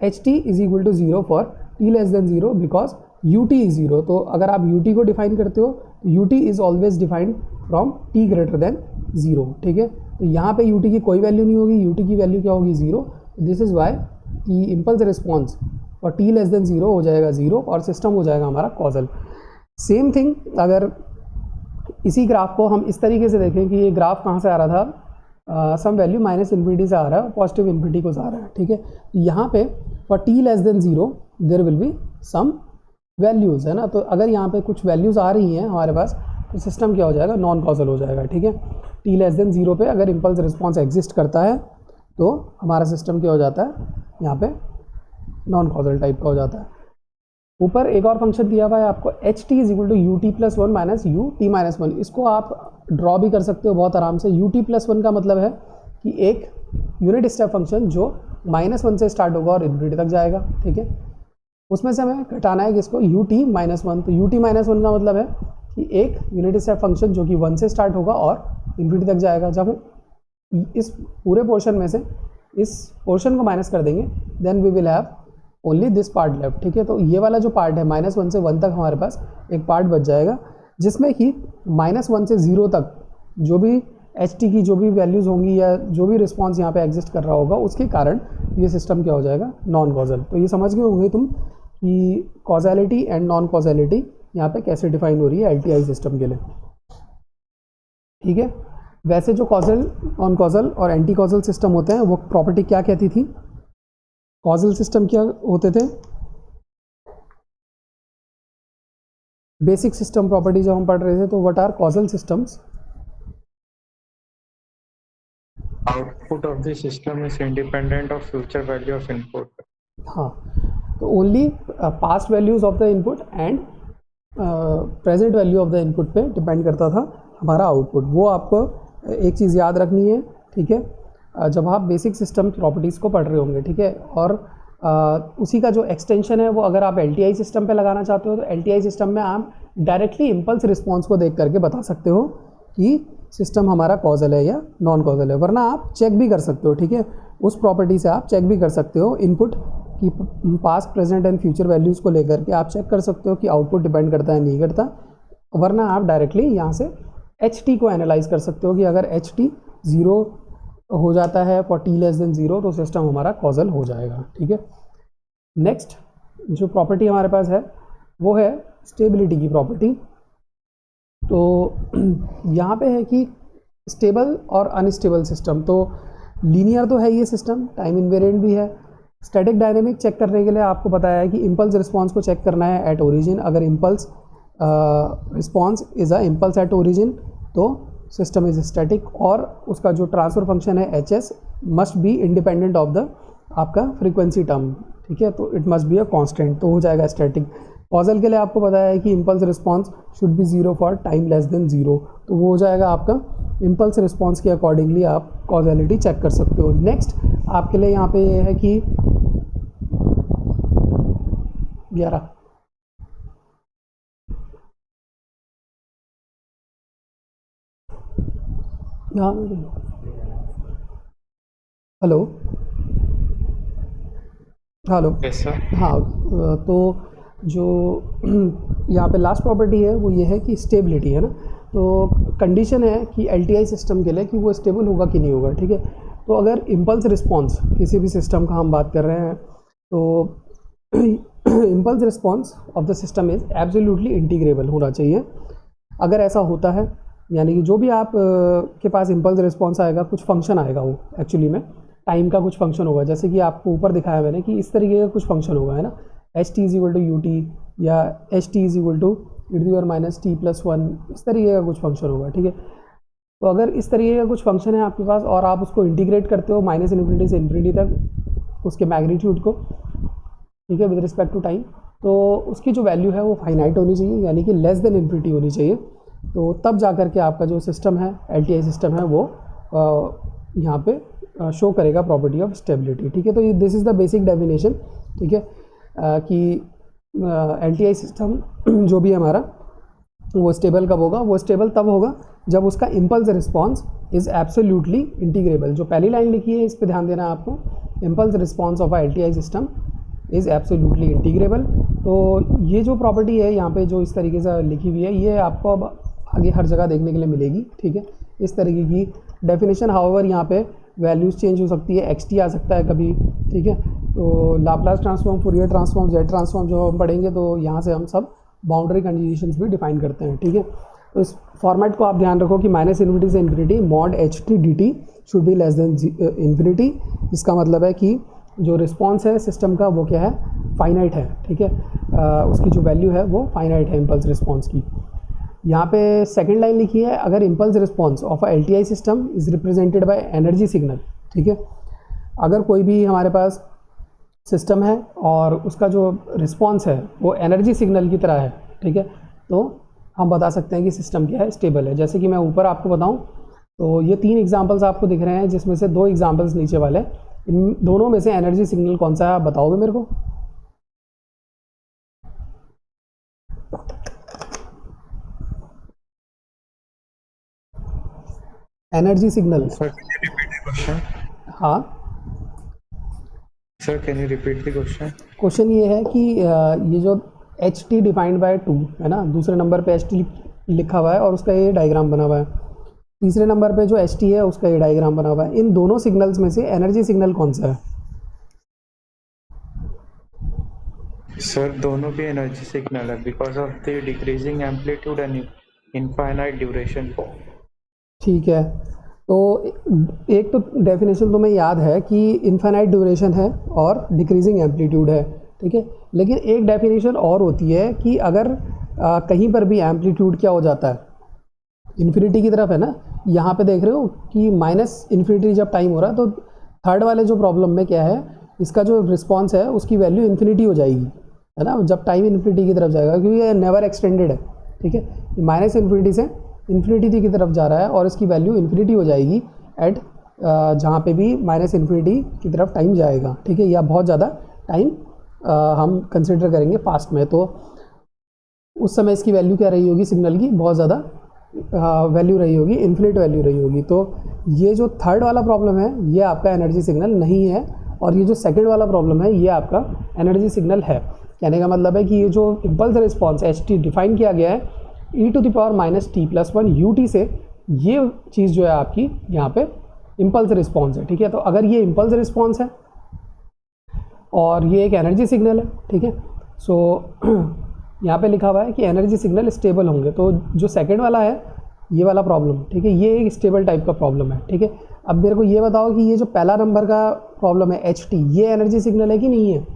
H T is equal to zero for T less than zero because U T is zero. तो अगर आप यू टी को डिफाइन करते हो तो you T is always defined from T greater than zero, ठीक है। तो यहाँ पे यू टी की कोई वैल्यू नहीं होगी, यू टी की वैल्यू क्या होगी, ज़ीरो। दिस इज़ वाई कि इम्पल्स रिस्पॉन्स और टी लेस देन ज़ीरो हो जाएगा ज़ीरो और सिस्टम हो जाएगा हमारा कॉजल। सेम थिंग अगर इसी ग्राफ को हम इस तरीके से देखें कि ये ग्राफ कहाँ से आ रहा था, सम वैल्यू माइनस इन्फिनिटी से आ रहा है और पॉजिटिव इन्फिनिटी को जा रहा है, ठीक है। यहाँ पे for T less than zero there will be some values, है ना। तो अगर यहाँ पे कुछ वैल्यूज़ आ रही हैं हमारे पास तो सिस्टम क्या हो जाएगा, नॉन कॉजल हो जाएगा, ठीक है। टी लेस देन ज़ीरो पे अगर इम्पल्स रिस्पॉन्स एग्जिस्ट करता है तो हमारा सिस्टम क्या हो जाता है, यहाँ पे नॉन कॉजल टाइप का हो जाता है। ऊपर एक और फंक्शन दिया हुआ है आपको h T is equal to u t plus 1 minus u t minus 1। इसको आप ड्रॉ भी कर सकते हो बहुत आराम से। यू टी प्लस 1 का मतलब है कि एक यूनिट स्टेप फंक्शन जो -1 से स्टार्ट होगा और इन्फिनिटी तक जाएगा, ठीक है। उसमें से हमें घटाना है किसको, यू टी माइनस 1। तो यू टी माइनस 1 का मतलब है कि एक यूनिट स्टेप फंक्शन जो कि 1 से स्टार्ट होगा और इन्फिनिटी तक जाएगा। जब हम इस पूरे पोर्शन में से इस पोर्शन को माइनस कर देंगे then we will have only this part left, ठीक है। तो ये वाला जो पार्ट है -1 से 1 तक हमारे पास एक पार्ट बच जाएगा, जिसमें कि -1 से 0 तक जो भी एच टी की जो भी वैल्यूज़ होंगी या जो भी रिस्पॉन्स यहाँ पे एग्जिस्ट कर रहा होगा उसके कारण ये सिस्टम क्या हो जाएगा, नॉन कॉजल। तो ये समझ गए होंगे तुम कि कॉजैलिटी एंड नॉन कॉजैलिटी यहाँ पे कैसे डिफाइन हो रही है एलटीआई सिस्टम के लिए, ठीक है। वैसे जो कॉजल, नॉन कॉजल और एंटी कॉजल सिस्टम होते हैं वो प्रॉपर्टी क्या कहती थी, कॉजल सिस्टम क्या होते थे, बेसिक सिस्टम प्रॉपर्टी जब हम पढ़ रहे थे तो what are causal systems, Output of the system is independent of future value of input. हाँ, तो only past values of the input and present value of the input पे डिपेंड करता था हमारा आउटपुट। वो आपको एक चीज़ याद रखनी है, ठीक है, जब आप बेसिक सिस्टम प्रॉपर्टीज़ को पढ़ रहे होंगे, ठीक है। और उसी का जो एक्सटेंशन है वो अगर आप LTI सिस्टम पे लगाना चाहते हो तो LTI सिस्टम में आप डायरेक्टली इम्पल्स रिस्पॉन्स को देख करके बता सकते हो कि सिस्टम हमारा कॉजल है या नॉन कॉजल है। वरना आप चेक भी कर सकते हो, ठीक है, उस प्रॉपर्टी से आप चेक भी कर सकते हो इनपुट की past present and future values को लेकर के आप चेक कर सकते हो कि आउटपुट डिपेंड करता है नहीं करता। वरना आप डायरेक्टली यहाँ से HT को एनालाइज कर सकते हो कि अगर HT 0 हो जाता है फॉर t<0 तो सिस्टम हमारा कॉजल हो जाएगा, ठीक है। नेक्स्ट जो प्रॉपर्टी हमारे पास है वो है स्टेबिलिटी की प्रॉपर्टी। तो यहाँ पे है कि स्टेबल और अनस्टेबल सिस्टम, तो लीनियर तो है ये सिस्टम, टाइम इनवेरिएंट भी है। स्टैटिक डायनेमिक चेक करने के लिए आपको बताया है कि इम्पल्स रिस्पॉन्स को चेक करना है एट ओरिजिन। अगर impulse response is a impulse at origin तो सिस्टम इज़ स्टैटिक, और उसका जो ट्रांसफर फंक्शन है HS must be independent of the आपका फ्रीक्वेंसी टर्म, ठीक है, तो it must be a constant, तो हो जाएगा स्टैटिक। कॉजल के लिए आपको बताया है कि impulse response should be 0 for time less than 0, तो वो हो जाएगा आपका इम्पल्स रिस्पॉन्स के अकॉर्डिंगली आप कॉजैलिटी चेक कर सकते हो। नेक्स्ट आपके लिए यहाँ पे ये है कि 11 हेलो हेलो यस सर। हाँ, तो जो यहाँ पे लास्ट प्रॉपर्टी है वो ये है कि स्टेबिलिटी है ना। तो कंडीशन है कि LTI सिस्टम के लिए कि वो स्टेबल होगा कि नहीं होगा, ठीक है। तो अगर इम्पल्स रिस्पॉन्स किसी भी सिस्टम का हम बात कर रहे हैं तो impulse response of the system is absolutely integrable होना चाहिए। अगर ऐसा होता है यानी कि जो भी आप के पास इम्पल्स रिस्पॉन्स आएगा कुछ फंक्शन आएगा, वो एक्चुअली में टाइम का कुछ फंक्शन होगा, जैसे कि आपको ऊपर दिखाया मैंने कि इस तरीके का कुछ फंक्शन होगा, है ना, HT = UT या HT = e−t+1, इस तरीके का कुछ फंक्शन होगा, ठीक है। तो अगर इस तरीके का कुछ फंक्शन है आपके पास और आप उसको इंटीग्रेट करते हो -∞ से ∞ तक उसके मैग्नीट्यूड को, ठीक है, विद रिस्पेक्ट टू टाइम, तो उसकी जो वैल्यू है वो फाइनाइट होनी चाहिए, यानी कि लेस देन इन्फिनिटी होनी चाहिए। तो तब जा कर के आपका जो सिस्टम है LTI सिस्टम है वो यहाँ पे शो करेगा प्रॉपर्टी ऑफ स्टेबिलिटी, ठीक है। तो ये this is the basic definition, ठीक है, कि LTI सिस्टम जो भी हमारा वो स्टेबल कब होगा, वो स्टेबल तब होगा जब उसका impulse response is absolutely integrable. जो पहली लाइन लिखी है इस पे ध्यान देना है आपको, impulse response of LTI system is absolutely integrable. तो ये जो प्रॉपर्टी है यहाँ पे जो इस तरीके से लिखी हुई है ये आपको अब आगे हर जगह देखने के लिए मिलेगी, ठीक है, इस तरीके की डेफिनेशन। हाउएवर यहाँ पे वैल्यूज़ चेंज हो सकती है, XT आ सकता है कभी, ठीक है। तो Laplace transform, Fourier transform, Z transform जो हम पढ़ेंगे तो यहाँ से हम सब बाउंड्री कंडीशंस भी डिफाइन करते हैं, ठीक है। तो इस फॉर्मेट को आप ध्यान रखो कि -∞ से ∞ mod HT dt should be less than infinity. इसका मतलब है कि जो रिस्पॉन्स है सिस्टम का वो क्या है, फाइनाइट है, ठीक है, उसकी जो वैल्यू है वो फाइनाइट है इम्पल्स रिस्पॉन्स की। यहाँ पे सेकंड लाइन लिखी है, अगर impulse response of LTI system is represented by energy signal, ठीक है। अगर कोई भी हमारे पास सिस्टम है और उसका जो रिस्पॉन्स है वो एनर्जी सिग्नल की तरह है, ठीक है, तो हम बता सकते हैं कि सिस्टम क्या है, स्टेबल है। जैसे कि मैं ऊपर आपको बताऊं तो ये 3 एग्जांपल्स आपको दिख रहे हैं जिसमें से 2 एग्जांपल्स नीचे वाले, इन दोनों में से एनर्जी सिग्नल कौन सा है आप बताओगे मेरे को? Energy signal, Sir, can you repeat the question? हाँ, Sir, can you repeat the question? Question ये है कि ये जो HT डिफाइंड बाय 2 है ना, दूसरे नंबर पे HT लिखा हुआ है और उसका ये डायग्राम बना हुआ है, तीसरे नंबर पे जो HT है उसका ये डायग्राम बना हुआ है। इन दोनों सिग्नल्स में से एनर्जी सिग्नल कौन सा है? Sir, दोनों भी एनर्जी सिग्नल है because of the decreasing amplitude and infinite duration. ठीक है, तो एक तो डेफिनेशन तुम्हें याद है कि इनफाइनाइट ड्यूरेशन है और डिक्रीजिंग एम्पलीट्यूड है, ठीक है, लेकिन एक डेफिनेशन और होती है कि अगर कहीं पर भी एम्पलीट्यूड क्या हो जाता है, इन्फिनिटी की तरफ है ना, यहाँ पे देख रहे हो कि -∞ जब टाइम हो रहा है तो थर्ड वाले जो प्रॉब्लम में क्या है, इसका जो रिस्पॉन्स है उसकी वैल्यू इन्फिनिटी हो जाएगी, है ना, जब टाइम इन्फिनिटी की तरफ जाएगा, क्योंकि ये नेवर एक्सटेंडेड है, ठीक है, माइनस इन्फिनिटी से इन्फिनिटी की तरफ जा रहा है और इसकी वैल्यू इन्फिनिटी हो जाएगी एट जहाँ पे भी माइनस इन्फिनिटी की तरफ टाइम जाएगा, ठीक है, या बहुत ज़्यादा टाइम हम कंसिडर करेंगे पास्ट में, तो उस समय इसकी वैल्यू क्या रही होगी सिग्नल की, बहुत ज़्यादा वैल्यू रही होगी, इन्फिनिट वैल्यू रही होगी। तो ये जो थर्ड वाला प्रॉब्लम है ये आपका एनर्जी सिग्नल नहीं है, और ये जो सेकंड वाला प्रॉब्लम है ये आपका एनर्जी सिग्नल है। कहने का मतलब है कि ये जो इम्पल्स रिस्पॉन्स HT डिफाइन किया गया है e⁻⁻t+1 ut से, ये चीज़ जो है आपकी यहाँ पे इम्पल्स रिस्पॉन्स है, ठीक है। तो अगर ये इम्पल्स रिस्पॉन्स है और ये एक एनर्जी सिग्नल है, ठीक है, सो यहाँ पे लिखा हुआ है कि एनर्जी सिग्नल स्टेबल होंगे। तो जो सेकंड वाला है ये वाला प्रॉब्लम, ठीक है, ये एक स्टेबल टाइप का प्रॉब्लम है, ठीक है। अब मेरे को ये बताओ कि ये जो पहला नंबर का प्रॉब्लम है HT, ये एनर्जी सिग्नल है कि नहीं है?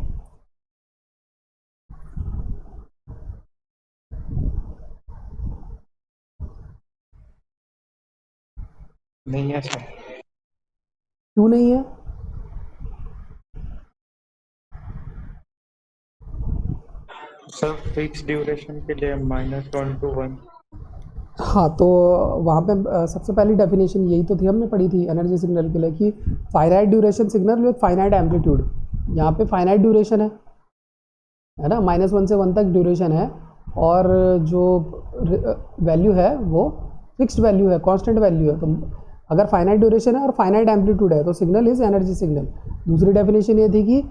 नहीं है सर। क्यों नहीं है? सर फिक्स ड्यूरेशन के लिए -1 to 1। हाँ, तो वहाँ पे सबसे पहली डेफिनेशन यही तो थी, हमने पढ़ी थी एनर्जी सिग्नल के लिए कि finite duration signal with finite amplitude. यहाँ पे फाइनाइट ड्यूरेशन है ना, -1 से 1 तक ड्यूरेशन है, और जो वैल्यू है वो फिक्स्ड वैल्यू है, कांस्टेंट वैल्यू है। तो अगर फाइनाइट ड्यूरेशन है और फाइनाइट एम्पलीट्यूड है तो सिग्नल इज़ एनर्जी सिग्नल। दूसरी डेफिनेशन ये थी कि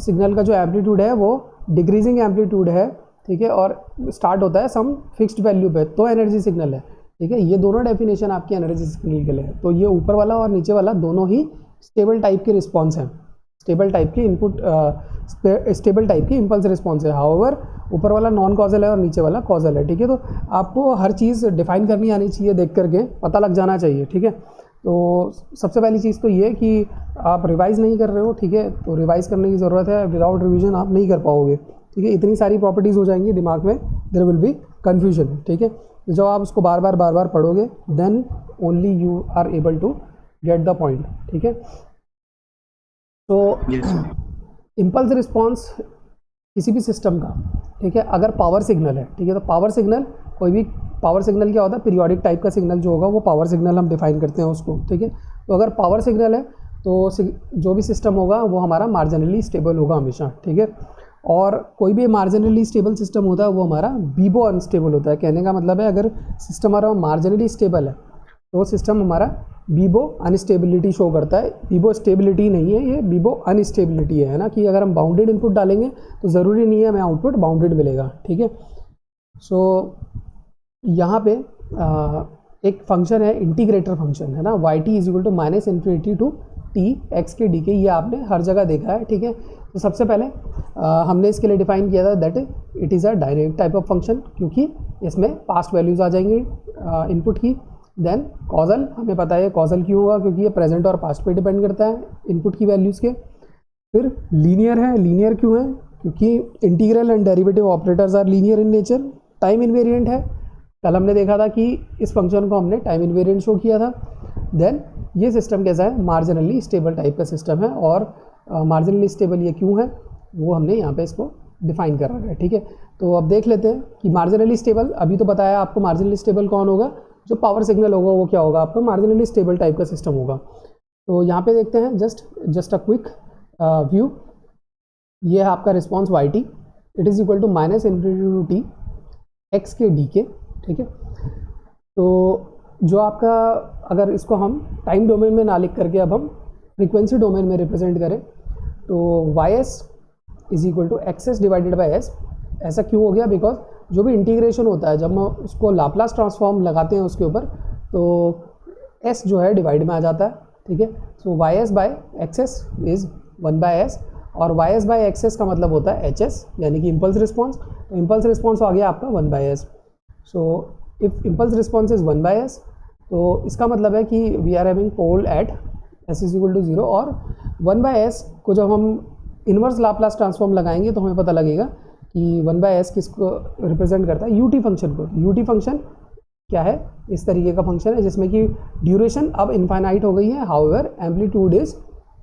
सिग्नल का जो एम्पलीट्यूड है वो डिक्रीजिंग एम्पलीट्यूड है, ठीक है, और स्टार्ट होता है सम फिक्स्ड वैल्यू पे, तो एनर्जी सिग्नल है, ठीक है। ये दोनों डेफिनेशन आपकी एनर्जी सिग्नल के लिए है। तो ये ऊपर वाला और नीचे वाला दोनों ही स्टेबल टाइप के रिस्पॉन्स हैं, स्टेबल टाइप के इनपुट, स्टेबल टाइप की इम्पल्स रिस्पॉन्स है। हाउएवर ऊपर वाला नॉन कॉजल है और नीचे वाला कॉजल है, ठीक है। तो आपको हर चीज़ डिफाइन करनी आनी चाहिए, देख करके पता लग जाना चाहिए, ठीक है। तो सबसे पहली चीज़ तो ये कि आप रिवाइज़ नहीं कर रहे हो, ठीक है, तो रिवाइज़ करने की ज़रूरत है, विदाउट रिविजन आप नहीं कर पाओगे, ठीक है। इतनी सारी प्रॉपर्टीज़ हो जाएंगी दिमाग में, देयर विल बी कन्फ्यूजन, ठीक है। तो जब आप उसको बार बार पढ़ोगे then only you are able to get the point, ठीक है। तो इम्पल्स रिस्पॉन्स किसी भी सिस्टम का, ठीक है, अगर पावर सिग्नल है, ठीक है, तो पावर सिग्नल, कोई भी पावर सिग्नल क्या होता है, पीरियोडिक टाइप का सिग्नल जो होगा वो पावर सिग्नल हम डिफाइन करते हैं उसको, ठीक है। तो अगर पावर सिग्नल है तो जो भी सिस्टम होगा वो हमारा मार्जिनली स्टेबल होगा हमेशा, ठीक है। और कोई भी मार्जिनली स्टेबल सिस्टम होता है वो हमारा बीबो अनस्टेबल होता है। कहने का मतलब है अगर सिस्टम हमारा मार्जिनली स्टेबल है तो सिस्टम हमारा बीबो अनस्टेबिलिटी शो करता है। बीबो स्टेबिलिटी नहीं है, ये बीबो अनस्टेबिलिटी है ना, कि अगर हम बाउंडेड इनपुट डालेंगे तो ज़रूरी नहीं है हमें आउटपुट बाउंडेड मिलेगा, ठीक है। सो यहाँ पे एक फंक्शन है इंटीग्रेटर फंक्शन, है ना, yt =−∞ to t x k d के, ये आपने हर जगह देखा है, ठीक है। तो सबसे पहले हमने इसके लिए डिफाइन किया था that it is a dynamic type of function, क्योंकि इसमें पास्ट वैल्यूज़ आ जाएंगी इनपुट की। देन कॉजल, हमें पता है कॉजल क्यों होगा, क्योंकि ये प्रेजेंट और पास्ट पे डिपेंड करता है इनपुट की वैल्यूज़ के। फिर लीनियर है, लीनियर क्यों है, क्योंकि integral and derivative operators are linear in nature. Time invariant है, कल हमने देखा था कि इस फंक्शन को हमने टाइम इन्वेरिएंट शो किया था। देन ये सिस्टम कैसा है, मार्जिनली स्टेबल टाइप का सिस्टम है, और मार्जिनली स्टेबल ये क्यों है वो हमने यहाँ पे इसको डिफाइन कर रखा है, ठीक है। तो अब देख लेते हैं कि मार्जिनली स्टेबल, अभी तो बताया आपको मार्जिनली स्टेबल कौन होगा, जो पावर सिग्नल होगा वो क्या होगा, आपका मार्जिनली स्टेबल टाइप का सिस्टम होगा। तो यहाँ पे देखते हैं जस्ट अ क्विक व्यू। ये है आपका response yt, it is equal to -∞ to t x k d k, ठीक है। तो जो आपका, अगर इसको हम टाइम डोमेन में ना लिख करके अब हम फ्रीक्वेंसी डोमेन में रिप्रेजेंट करें तो ys is equal to x divided by s। ऐसा क्यों हो गया, बिकॉज जो भी इंटीग्रेशन होता है जब हम उसको लाप्लास ट्रांसफॉर्म लगाते हैं उसके ऊपर तो s जो है डिवाइड में आ जाता है, ठीक है। सो ys bye access is 1/s, और ys बाय एक्सेस का मतलब होता है hs, यानी कि इम्पल्स रिस्पॉन्स। तो इम्पल्स रिस्पॉन्स आ गया आपका 1/s। So if impulse response is 1/s तो इसका मतलब है कि we are having pole at s is equal to 0, और 1/s को जब हम इन्वर्स लाप्लास ट्रांसफॉर्म लगाएंगे तो हमें पता लगेगा कि 1/s किसको रिप्रेजेंट करता है, ut फंक्शन को। ut फंक्शन क्या है, इस तरीके का फंक्शन है जिसमें कि ड्यूरेशन अब इनफाइनाइट हो गई है, हाउएवर एम्पलीट्यूड इज़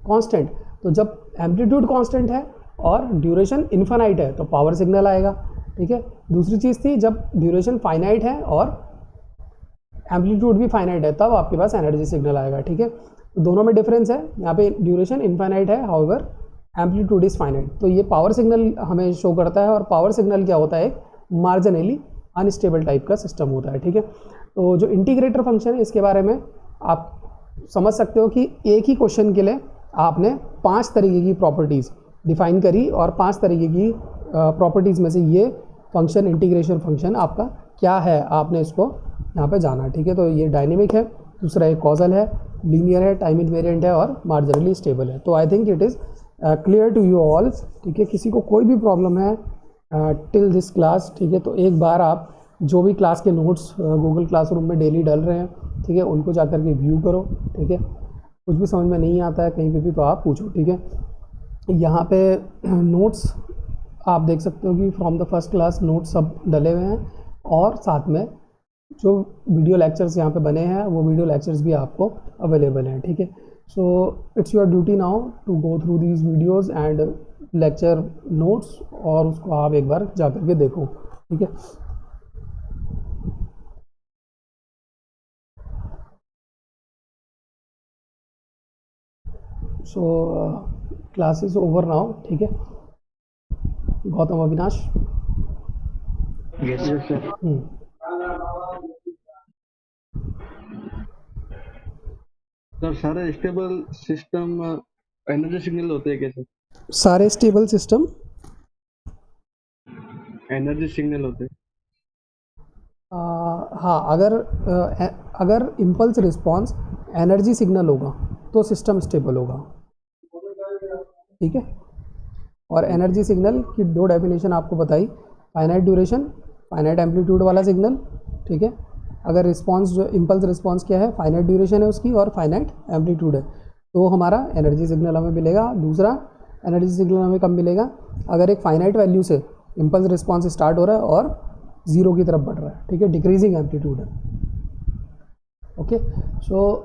कांस्टेंट। तो जब एम्पलीट्यूड कांस्टेंट है और ड्यूरेशन इन्फानाइट है तो पावर सिग्नल आएगा, ठीक है। दूसरी चीज़ थी जब ड्यूरेशन फाइनाइट है और एम्पलीट्यूड भी फाइनाइट है तब आपके पास एनर्जी सिग्नल आएगा, ठीक है। तो दोनों में डिफरेंस है, यहाँ पे ड्यूरेशन इनफाइनाइट है, हाउएवर एम्पलीट्यूड इज़ फाइनाइट। तो ये पावर सिग्नल हमें शो करता है, और पावर सिग्नल क्या होता है, एक मार्जिनली अनस्टेबल टाइप का सिस्टम होता है, ठीक है। तो जो इंटीग्रेटर फंक्शन है इसके बारे में आप समझ सकते हो कि एक ही क्वेश्चन के लिए आपने 5 तरीके की प्रॉपर्टीज़ डिफाइन करी, और 5 तरीके की प्रॉपर्टीज़ में से ये फंक्शन इंटीग्रेशन फंक्शन आपका क्या है आपने इसको यहाँ पे जाना, ठीक है। तो ये डायनेमिक है, दूसरा एक कॉजल है, लीनियर है, टाइम इनवेरिएंट है और मार्जिनली स्टेबल है। तो I think it is clear to you all, ठीक है। किसी को कोई भी प्रॉब्लम है टिल दिस क्लास, ठीक है, तो एक बार आप जो भी क्लास के नोट्स गूगल क्लासरूम में डेली डल रहे हैं, ठीक है, उनको जा कर के व्यू करो, ठीक है। कुछ भी समझ में नहीं आता है कहीं पे भी तो आप पूछो, ठीक है। यहाँ पे नोट्स आप देख सकते हो कि from the first class notes सब डले हुए हैं, और साथ में जो वीडियो लेक्चर्स यहाँ पे बने हैं वो वीडियो लेक्चर्स भी आपको अवेलेबल हैं, ठीक है। So it's your duty now to go through these videos and lecture notes, और उसको आप एक बार जा कर के देखो, ठीक है। So class is over now, ठीक है। Gautam Avinash, Yes, sir. Sir सारे स्टेबल सिस्टम एनर्जी सिग्नल होते हैं कैसे? सारे स्टेबल सिस्टम एनर्जी सिग्नल होते हैं। हाँ, अगर इम्पल्स रिस्पॉन्स एनर्जी सिग्नल होगा तो सिस्टम स्टेबल होगा, ठीक है। और एनर्जी सिग्नल की 2 डेफिनेशन आपको बताई, फाइनाइट ड्यूरेशन, फाइनाइट एम्पलीट्यूड वाला सिग्नल, ठीक है। अगर रिस्पॉन्स जो इम्पल्स रिस्पॉन्स क्या है, फाइनाइट ड्यूरेशन है उसकी और फाइनाइट एम्पलीट्यूड है, तो हमारा एनर्जी सिग्नल हमें मिलेगा। दूसरा एनर्जी सिग्नल हमें कब मिलेगा, अगर एक फाइनाइट वैल्यू से इम्पल्स रिस्पॉन्स स्टार्ट हो रहा है और 0 की तरफ बढ़ रहा है, ठीक है, डिक्रीजिंग एम्पलीट्यूड है, ओके। सो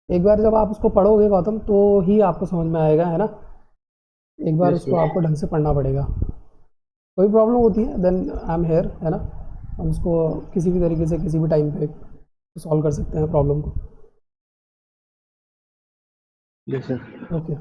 एक बार जब आप उसको पढ़ोगे गौतम तो ही आपको समझ में आएगा, है ना। एक बार Yes, उसको sir. आपको ढंग से पढ़ना पड़ेगा। कोई प्रॉब्लम होती है देन आई एम हेयर, है ना, हम उसको किसी भी तरीके से किसी भी टाइम पे सॉल्व कर सकते हैं प्रॉब्लम को, यस सर। ओके।